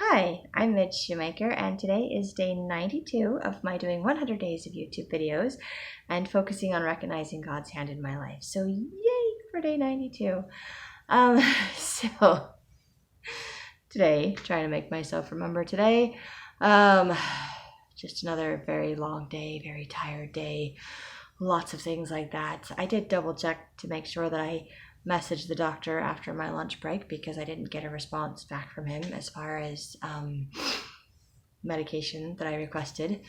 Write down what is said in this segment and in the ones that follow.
Hi, I'm Midge Shoemaker, and today is day 92 of my doing 100 days of YouTube videos and focusing on recognizing God's hand in my life. So, yay for day 92. Um, so today, trying to make myself remember today, um, just another very long day, very tired day, lots of things like that. I did double check to make sure that I messaged the doctor after my lunch break because I didn't get a response back from him as far as medication that I requested.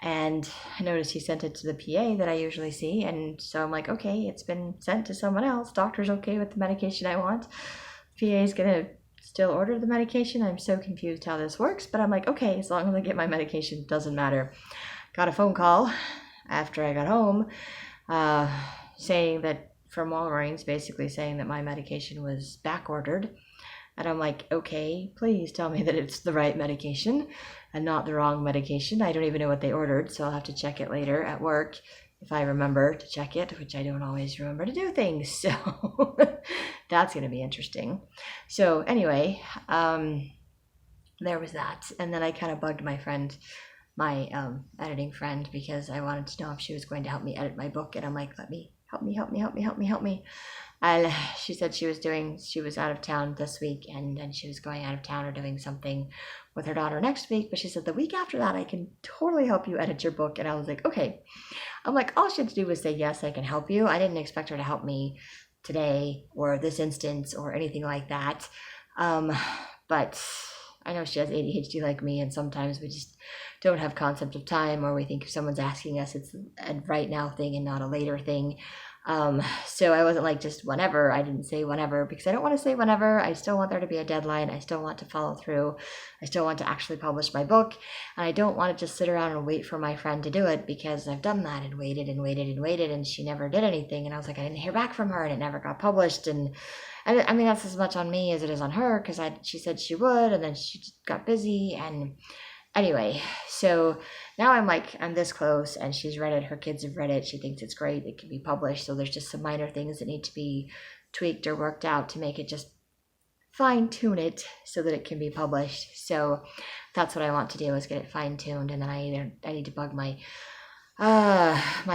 And I noticed he sent it to the PA that I usually see. And so I'm like, okay, it's been sent to someone else. Doctor's okay with the medication I want. PA is going to still order the medication. I'm so confused how this works. But I'm like, okay, as long as I get my medication, doesn't matter. Got a phone call after I got home saying that from Walgreens, basically saying that my medication was back ordered. And I'm like, okay, please tell me that it's the right medication and not the wrong medication. I don't even know what they ordered, so I'll have to check it later at work if I remember to check it, which I don't always remember to do things. So that's going to be interesting. So anyway, there was that. And then I kind of bugged my friend, my editing friend, because I wanted to know if she was going to help me edit my book. And I'm like, help me. She said she was out of town this week, and then she was going out of town or doing something with her daughter next week. But she said the week after that, I can totally help you edit your book. And I was like, okay. I'm like, all she had to do was say, yes, I can help you. I didn't expect her to help me today or this instance or anything like that. But I know she has ADHD like me, and sometimes we just don't have concept of time, or we think if someone's asking us, it's a right now thing and not a later thing. So I wasn't like just whenever. I didn't say whenever because I don't want to say whenever. I still want there to be a deadline. I still want to follow through. I still want to actually publish my book. And I don't want to just sit around and wait for my friend to do it, because I've done that and waited and she never did anything. And I was like, I didn't hear back from her and it never got published. And I mean, that's as much on me as it is on her, because she said she would, and then she got busy. And anyway, so now I'm this close, and she's read it. Her kids have read it. She thinks it's great. It can be published. So there's just some minor things that need to be tweaked or worked out to make it just fine tune it so that it can be published. So that's what I want to do, is get it fine tuned. And then I need to bug my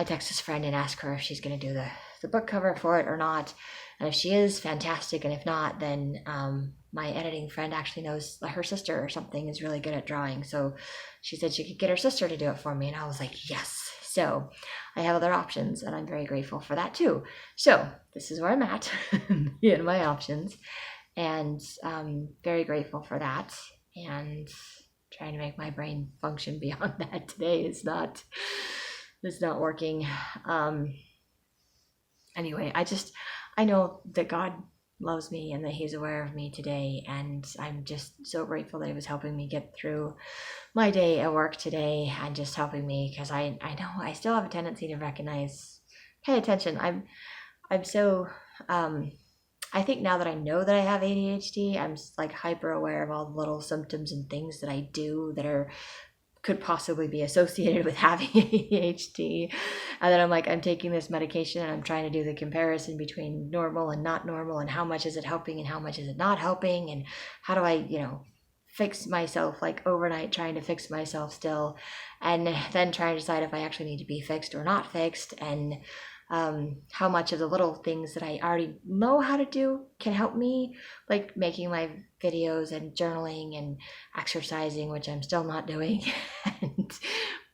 Texas friend and ask her if she's going to do the book cover for it or not. And if she is, fantastic. And if not, then my editing friend actually knows her sister or something is really good at drawing. So she said she could get her sister to do it for me. And I was like, yes. So I have other options, and I'm very grateful for that too. So this is where I'm at in my options, and very grateful for that. And trying to make my brain function beyond that today is not working. Anyway, I know that God loves me and that he's aware of me today, and I'm just so grateful that he was helping me get through my day at work today, and just helping me, because I know I still have a tendency to pay attention. I'm so I think now that I know that I have ADHD, I'm like hyper aware of all the little symptoms and things that I do that could possibly be associated with having ADHD. And then I'm taking this medication, and I'm trying to do the comparison between normal and not normal, and how much is it helping and how much is it not helping, and how do I, fix myself, like overnight trying to fix myself still, and then trying to decide if I actually need to be fixed or not fixed, and how much of the little things that I already know how to do can help me, like making my videos and journaling and exercising, which I'm still not doing, and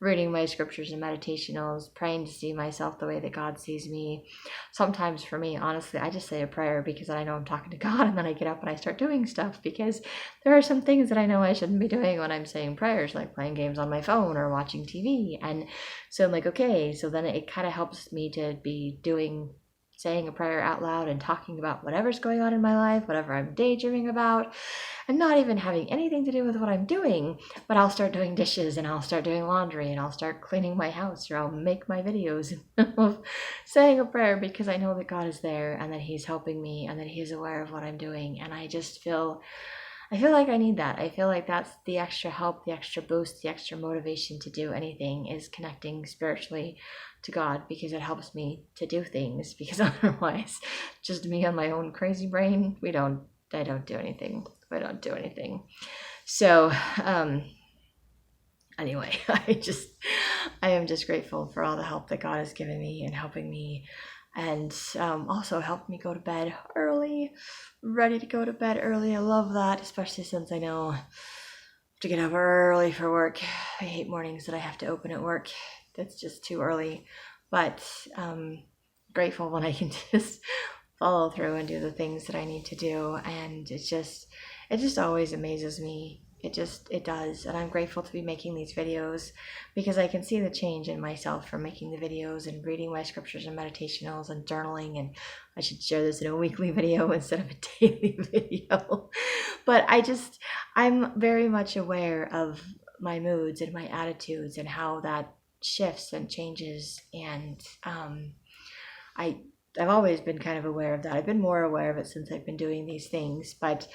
reading my scriptures and meditationals, praying to see myself the way that God sees me. Sometimes for me, honestly, I just say a prayer because I know I'm talking to God, and then I get up and I start doing stuff, because there are some things that I know I shouldn't be doing when I'm saying prayers, like playing games on my phone or watching TV. And so I'm like, okay, so then it kind of helps me to be saying a prayer out loud and talking about whatever's going on in my life, whatever I'm daydreaming about, and not even having anything to do with what I'm doing. But I'll start doing dishes, and I'll start doing laundry, and I'll start cleaning my house, or I'll make my videos of saying a prayer, because I know that God is there, and that he's helping me, and that he's aware of what I'm doing. And I feel like I need that. I feel like that's the extra help, the extra boost, the extra motivation to do anything, is connecting spiritually to God, because it helps me to do things, because otherwise, just me on my own crazy brain, I don't do anything. So, anyway, I am just grateful for all the help that God has given me and helping me, and also helped me go to bed early, ready to go to bed early. I love that, especially since I know to get up early for work. I hate mornings that I have to open at work. That's just too early. But grateful when I can just follow through and do the things that I need to do. And it just always amazes me. It does. And I'm grateful to be making these videos because I can see the change in myself from making the videos and reading my scriptures and meditationals and journaling. And I should share this in a weekly video instead of a daily video. But I'm very much aware of my moods and my attitudes and how that shifts and changes. And I've always been kind of aware of that. I've been more aware of it since I've been doing these things, but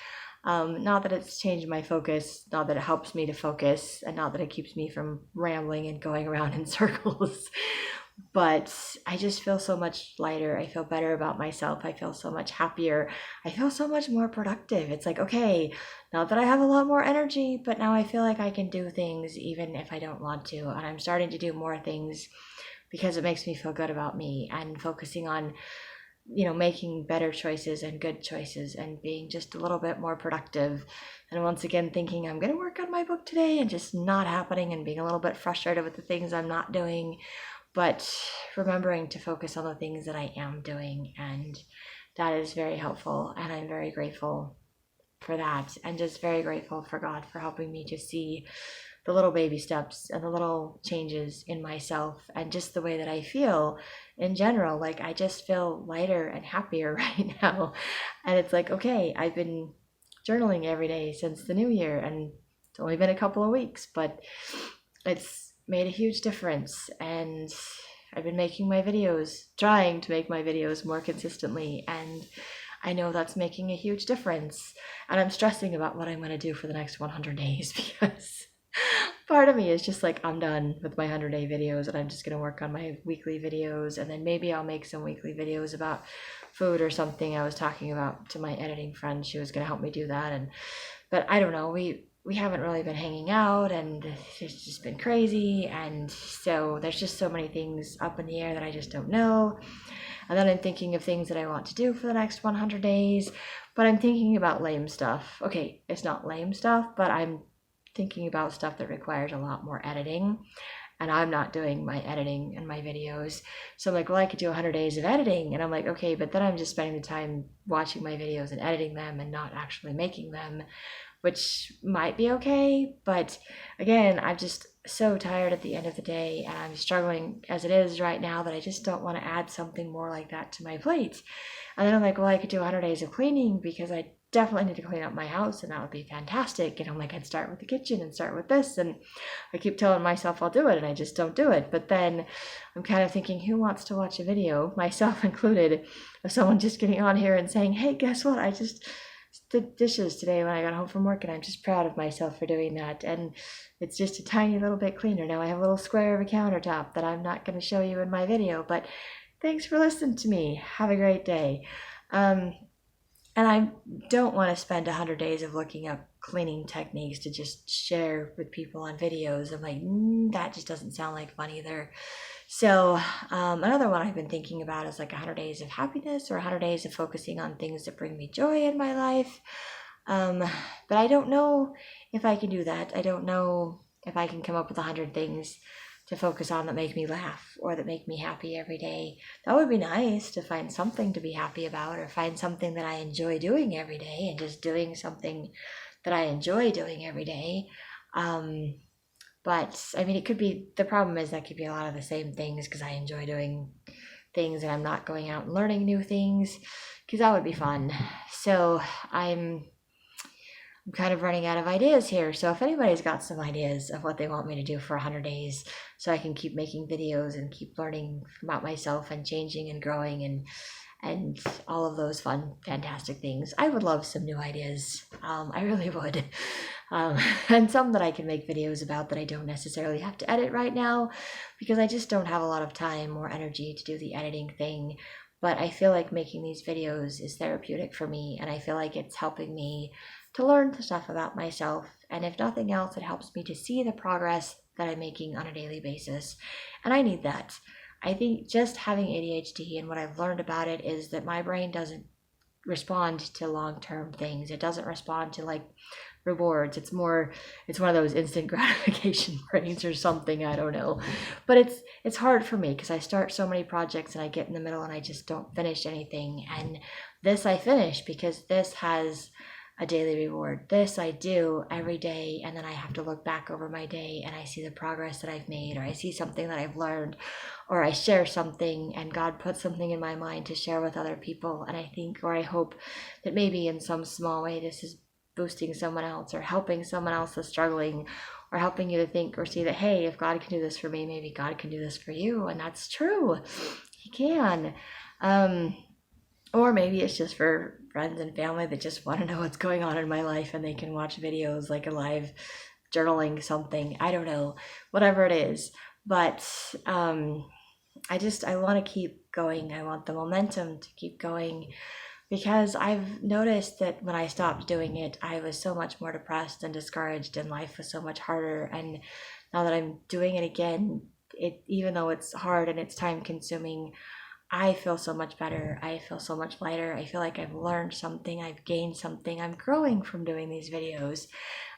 not that it's changed my focus, not that it helps me to focus, and not that it keeps me from rambling and going around in circles. But I just feel so much lighter. I feel better about myself. I feel so much happier. I feel so much more productive. It's like, okay, not that I have a lot more energy, but now I feel like I can do things even if I don't want to. And I'm starting to do more things because it makes me feel good about me, and focusing on making better choices and good choices and being just a little bit more productive. And once again, thinking I'm going to work on my book today and just not happening, and being a little bit frustrated with the things I'm not doing, but remembering to focus on the things that I am doing. And that is very helpful. And I'm very grateful for that, and just very grateful for God for helping me to see the little baby steps and the little changes in myself and just the way that I feel in general. Like, I just feel lighter and happier right now. And it's like, okay, I've been journaling every day since the new year, and it's only been a couple of weeks, but it's made a huge difference. And I've been making my videos, trying to make my videos more consistently, and I know that's making a huge difference. And I'm stressing about what I'm going to do for the next 100 days because part of me is just like, I'm done with my 100-day videos and I'm just going to work on my weekly videos, and then maybe I'll make some weekly videos about food or something. I was talking about to my editing friend, she was going to help me do that, but I don't know, we haven't really been hanging out, and it's just been crazy, and so there's just so many things up in the air that I just don't know. And then I'm thinking of things that I want to do for the next 100 days, but I'm thinking about lame stuff. Okay, it's not lame stuff, but I'm thinking about stuff that requires a lot more editing, and I'm not doing my editing and my videos. So I'm like, well, I could do 100 days of editing, and I'm like, okay, but then I'm just spending the time watching my videos and editing them and not actually making them, which might be okay. But again, I'm just so tired at the end of the day, and I'm struggling as it is right now, that I just don't want to add something more like that to my plate. And then I'm like, well, I could do 100 days of cleaning because I definitely need to clean up my house, and that would be fantastic. And I'm like, I'd start with the kitchen and start with this, and I keep telling myself I'll do it, and I just don't do it. But then I'm kind of thinking, who wants to watch a video, myself included, of someone just getting on here and saying, hey, guess what, I just did dishes today when I got home from work, and I'm just proud of myself for doing that. And it's just a tiny little bit cleaner now. I have a little square of a countertop that I'm not going to show you in my video, but thanks for listening to me. Have a great day. And I don't want to spend 100 days of looking up cleaning techniques to just share with people on videos. I'm like, that just doesn't sound like fun either. So another one I've been thinking about is like 100 days of happiness, or 100 days of focusing on things that bring me joy in my life. But I don't know if I can do that. I don't know if I can come up with 100 things to focus on that make me laugh or that make me happy every day. That would be nice, to find something to be happy about, or find something that I enjoy doing every day, and just doing something that I enjoy doing every day. But I mean, it could be, the problem is that could be a lot of the same things, because I enjoy doing things and I'm not going out and learning new things, because that would be fun. So I'm kind of running out of ideas here. So if anybody's got some ideas of what they want me to do for 100 days, so I can keep making videos and keep learning about myself and changing and growing and all of those fun, fantastic things, I would love some new ideas. I really would. And some that I can make videos about that I don't necessarily have to edit right now, because I just don't have a lot of time or energy to do the editing thing. But I feel like making these videos is therapeutic for me, and I feel like it's helping me to learn stuff about myself. And if nothing else, it helps me to see the progress that I'm making on a daily basis. And I need that. I think just having ADHD and what I've learned about it is that my brain doesn't respond to long-term things. It doesn't respond to like rewards. It's one of those instant gratification brains or something, I don't know. But it's hard for me because I start so many projects and I get in the middle and I just don't finish anything. And this I finish because this has a daily reward. This I do every day, and then I have to look back over my day and I see the progress that I've made, or I see something that I've learned, or I share something and God put something in my mind to share with other people. And I think, or I hope that maybe in some small way this is boosting someone else or helping someone else that's struggling, or helping you to think or see that, hey, if God can do this for me, maybe God can do this for you. And that's true. He can. Or maybe it's just for friends and family that just want to know what's going on in my life and they can watch videos like a live journaling something. I don't know, whatever it is. But I want to keep going. I want the momentum to keep going, because I've noticed that when I stopped doing it, I was so much more depressed and discouraged, and life was so much harder. And now that I'm doing it again, even though it's hard and it's time consuming, I feel so much better. I feel so much lighter. I feel like I've learned something. I've gained something. I'm growing from doing these videos,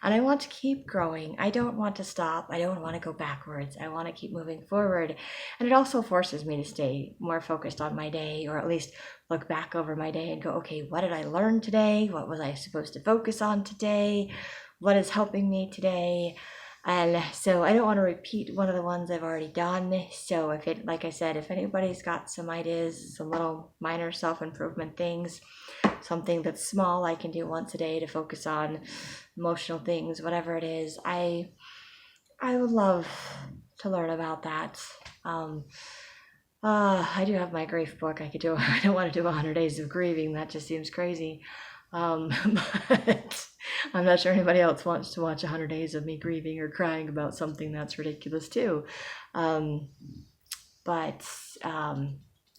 and I want to keep growing. I don't want to stop. I don't want to go backwards. I want to keep moving forward. And it also forces me to stay more focused on my day, or at least look back over my day and go, okay, what did I learn today? What was I supposed to focus on today? What is helping me today? And so I don't want to repeat one of the ones I've already done. So like I said, if anybody's got some ideas, some little minor self-improvement things, something that's small I can do once a day to focus on emotional things, whatever it is, I would love to learn about that. I do have my grief book. I don't want to do 100 days of grieving. That just seems crazy. But I'm not sure anybody else wants to watch 100 days of me grieving or crying about something. That's ridiculous too.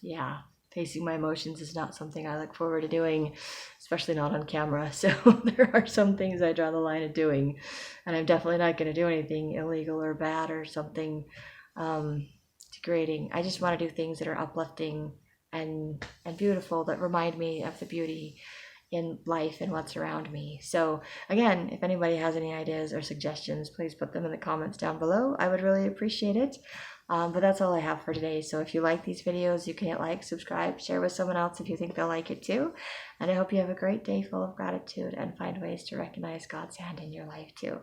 Yeah, facing my emotions is not something I look forward to doing, especially not on camera. So there are some things I draw the line of doing, and I'm definitely not going to do anything illegal or bad or something degrading. I just want to do things that are uplifting and beautiful, that remind me of the beauty in life and what's around me. So again, if anybody has any ideas or suggestions, please put them in the comments down below. I would really appreciate it. But that's all I have for today. So if you like these videos, you can hit like, subscribe, share with someone else if you think they'll like it too. And I hope you have a great day full of gratitude and find ways to recognize God's hand in your life too.